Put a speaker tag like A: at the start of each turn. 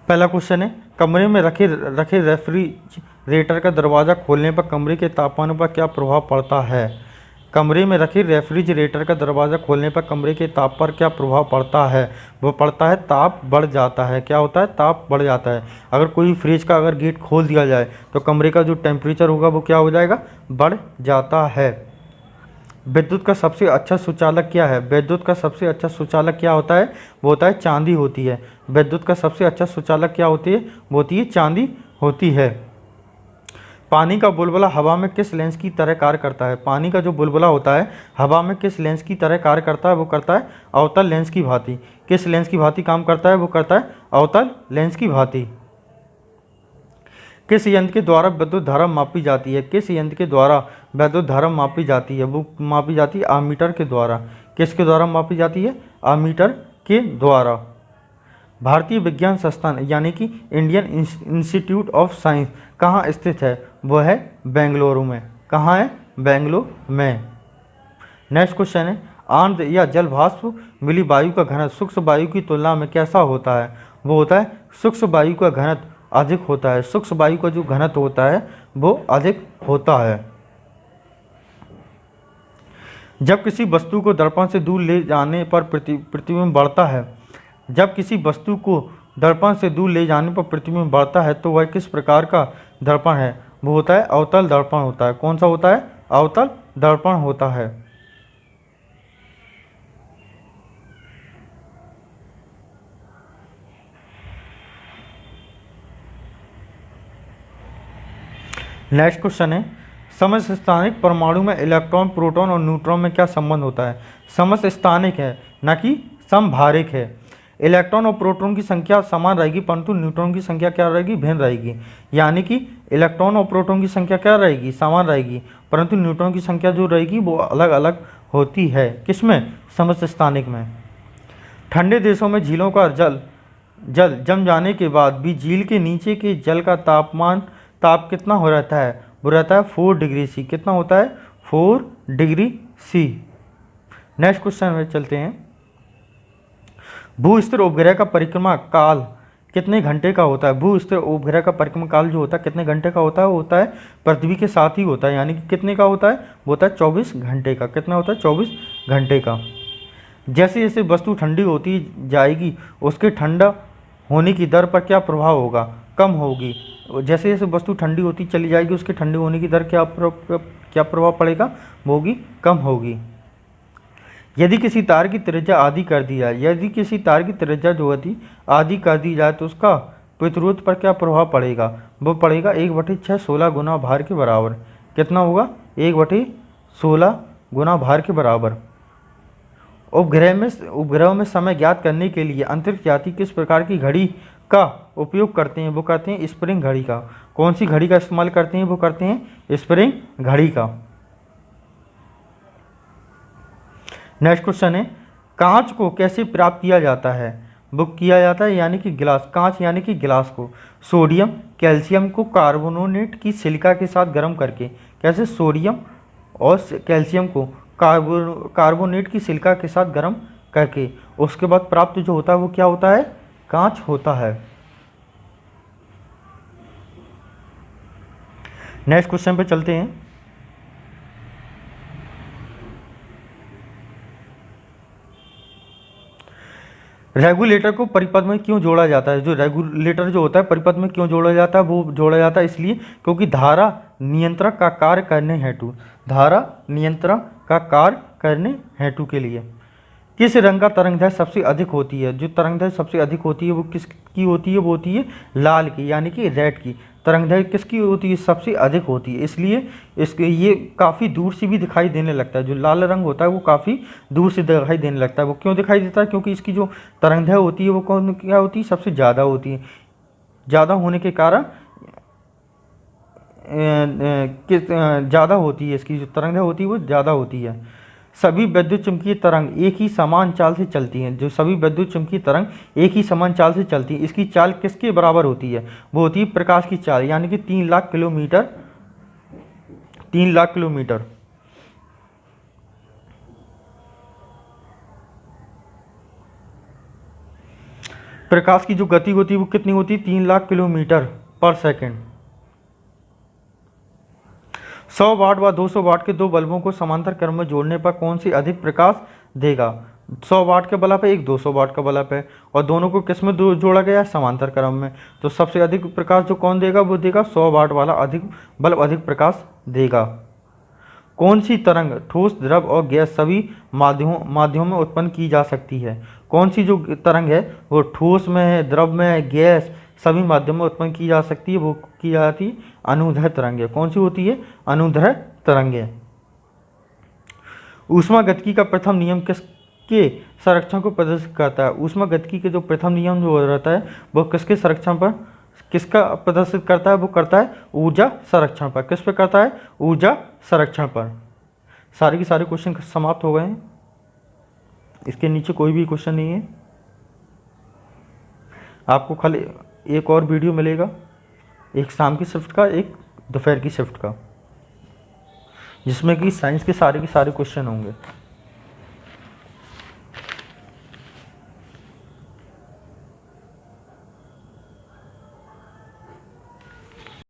A: पहला क्वेश्चन है, कमरे में रखे रखे रेफ्रिजरेटर का दरवाज़ा खोलने पर कमरे के तापमान पर क्या प्रभाव पड़ता है? कमरे में रखे रेफ्रिजरेटर का दरवाज़ा खोलने पर कमरे के ताप पर क्या प्रभाव पड़ता है? वो पड़ता है ताप बढ़ जाता है। क्या होता है? ताप बढ़ जाता है। अगर कोई फ्रिज का अगर गेट खोल दिया जाए तो कमरे का जो टेम्परेचर होगा वो क्या हो जाएगा? बढ़ जाता है। विद्युत का सबसे अच्छा सुचालक क्या है? विद्युत का सबसे अच्छा सुचालक क्या होता है? वो होता है चांदी होती है। विद्युत का सबसे अच्छा सुचालक क्या होती है? वो होती है चांदी होती है। पानी का बुलबुला हवा में किस लेंस की तरह कार्य करता है? पानी का जो बुलबुला होता है हवा में किस लेंस की तरह कार्य करता है? वो करता है अवतल लेंस की भांति। किस लेंस की भांति काम करता है? वो करता है अवतल लेंस की भांति। किस यंत्र के द्वारा विद्युत धारा मापी जाती है? किस यंत्र के द्वारा विद्युत धारा मापी जाती है? वो मापी जाती है आमीटर के द्वारा। किसके द्वारा मापी जाती है? आमीटर के द्वारा। भारतीय विज्ञान संस्थान यानी कि इंडियन इंस्टीट्यूट ऑफ साइंस कहाँ स्थित है? वह है बेंगलुरु में। कहाँ है? बेंगलुरु में। नेक्स्ट क्वेश्चन है, आर्द्र या जल भाष्प मिली वायु का घनत्व सूक्ष्म वायु की तुलना में कैसा होता है? वो होता है सूक्ष्म वायु का घनत्व अधिक होता है। सूक्ष्म वायु का जो घनत्व होता है वो अधिक होता है। जब किसी वस्तु को दर्पण से दूर ले जाने पर प्रतिबिंब बढ़ता है, जब किसी वस्तु को दर्पण से दूर ले जाने पर प्रतिबिंब बढ़ता है तो वह किस प्रकार का दर्पण है? वो होता है अवतल दर्पण होता है। कौन सा होता है? अवतल दर्पण होता है। नेक्स्ट क्वेश्चन है, समस्थानिक परमाणु में इलेक्ट्रॉन, प्रोटॉन और न्यूट्रॉन में क्या संबंध होता है? समस्थानिक है न कि समभारिक है। इलेक्ट्रॉन और प्रोटॉन की संख्या समान रहेगी परंतु न्यूट्रॉन की संख्या क्या रहेगी? भिन्न रहेगी। यानी कि इलेक्ट्रॉन और प्रोटॉन की संख्या क्या रहेगी? समान रहेगी परंतु न्यूट्रॉन की संख्या जो रहेगी वो अलग अलग होती है। किसमें? समस्थानिक में। ठंडे देशों में झीलों का जल जम जाने के बाद भी झील के नीचे के जल का ताप कितना हो रहता है? वो रहता है 4 डिग्री सी। कितना होता है? 4 डिग्री सी। नेक्स्ट क्वेश्चन में चलते हैं, भू स्थिर उपग्रह का परिक्रमा काल कितने घंटे का होता है? भू स्थिर उपग्रह का परिक्रमा काल जो होता है कितने घंटे का होता है? वो होता है पृथ्वी के साथ ही होता है। यानी कि कितने का होता है? वो होता है 24 घंटे का। कितना होता है? 24 घंटे का। जैसे जैसे वस्तु ठंडी होती जाएगी उसके ठंडा होने की दर पर क्या प्रभाव होगा? कम होगी। जैसे जैसे वस्तु ठंडी होती चली जाएगी उसके ठंडी होने की दर क्या प्रभाव पड़ेगा? वो होगी कम होगी। यदि किसी तार की त्रिज्या आधी कर दी जाए, यदि किसी तार की त्रिज्या जो होती आधी कर दी जाए तो उसका प्रतिरोध पर क्या प्रभाव पड़ेगा? वो पड़ेगा 1/6 16 गुना भार के बराबर। कितना होगा? 1/16 गुना भार के बराबर। उपग्रहों में समय ज्ञात करने के लिए अंतरिक्ष यात्री किस प्रकार की घड़ी का उपयोग करते हैं? वो करते हैं स्प्रिंग घड़ी का। कौन सी घड़ी का इस्तेमाल करते हैं? वो करते हैं स्प्रिंग घड़ी का। नेक्स्ट क्वेश्चन है, कांच को कैसे प्राप्त किया जाता है? बुक किया जाता है यानी कि गिलास, कांच यानी कि गिलास को सोडियम कैल्शियम को कार्बोनेट की सिलिका के साथ गर्म करके। कैसे? सोडियम और कैल्शियम को कार्बोनेट की सिलिका के साथ गर्म करके उसके बाद प्राप्त जो होता है वो क्या होता है? कांच होता है। नेक्स्ट क्वेश्चन पे चलते हैं, रेगुलेटर को परिपथ में क्यों जोड़ा जाता है? जो रेगुलेटर जो होता है परिपथ में क्यों जोड़ा जाता है? वो जोड़ा जाता है इसलिए क्योंकि धारा नियंत्रक का कार्य करने हेतु, धारा नियंत्रण का कार्य करने हेतु के लिए। किस रंग का तरंगदैर्घ्य सबसे अधिक होती है? जो तरंगदैर्घ्य सबसे अधिक होती है वो किसकी होती है? वो होती है लाल की यानी कि रेड की। तरंगदैर्घ्य किसकी होती है? सबसे अधिक होती है। इसलिए इसके ये काफ़ी दूर से भी दिखाई देने लगता है। जो लाल रंग होता है वो काफ़ी दूर से दिखाई देने लगता है। वो क्यों दिखाई देता है? क्योंकि इसकी जो तरंगदैर्घ्य होती है वो क्या होती है? सबसे ज़्यादा होती है। ज़्यादा होने के कारण ज़्यादा होती है, इसकी जो तरंगदैर्घ्य होती है वो ज़्यादा होती है। सभी विद्युत चुम्बकीय तरंग एक ही समान चाल से चलती हैं। जो सभी विद्युत चुम्बकीय तरंग एक ही समान चाल से चलती हैं, इसकी चाल किसके बराबर होती है? वो होती है प्रकाश की चाल यानी कि 3 लाख किलोमीटर। 3 लाख किलोमीटर। प्रकाश की जो गति होती है वो कितनी होती है? 3 लाख किलोमीटर पर सेकंड। 100 वाट व 200 वाट के दो बल्बों को समांतर क्रम में जोड़ने पर कौन सी अधिक प्रकाश देगा? 100 वाट का बल्ब है, एक 200 वाट का बल्ब है, और दोनों को किस में जोड़ा गया है? समांतर क्रम में। तो सबसे अधिक प्रकाश जो कौन देगा? वो देगा 100 वाट वाला अधिक बल्ब अधिक प्रकाश देगा। कौन सी तरंग ठोस, द्रव और गैस सभी माध्यमों में उत्पन्न की जा सकती है? कौन सी जो तरंग है वो ठोस में है, द्रव में है, गैस सभी माध्यमों में उत्पन्न की जा सकती है? वो की जाती है अनुदैर्ध्य तरंगें। कौन सी होती है? अनुदैर्ध्य तरंगें। ऊष्मागतिकी का प्रथम नियम किसके संरक्षण को प्रदर्शित करता है? ऊष्मागतिकी के जो प्रथम नियम जो रहता है वो किसके संरक्षण पर, किसका प्रदर्शित करता है? वो करता है ऊर्जा संरक्षण पर। किस पर करता है? ऊर्जा संरक्षण पर। सारे के सारे क्वेश्चन समाप्त हो गए हैं, इसके नीचे कोई भी क्वेश्चन नहीं है। आपको खाली एक और वीडियो मिलेगा, एक शाम की शिफ्ट का, एक दोपहर की शिफ्ट का, जिसमें कि साइंस के सारे क्वेश्चन होंगे।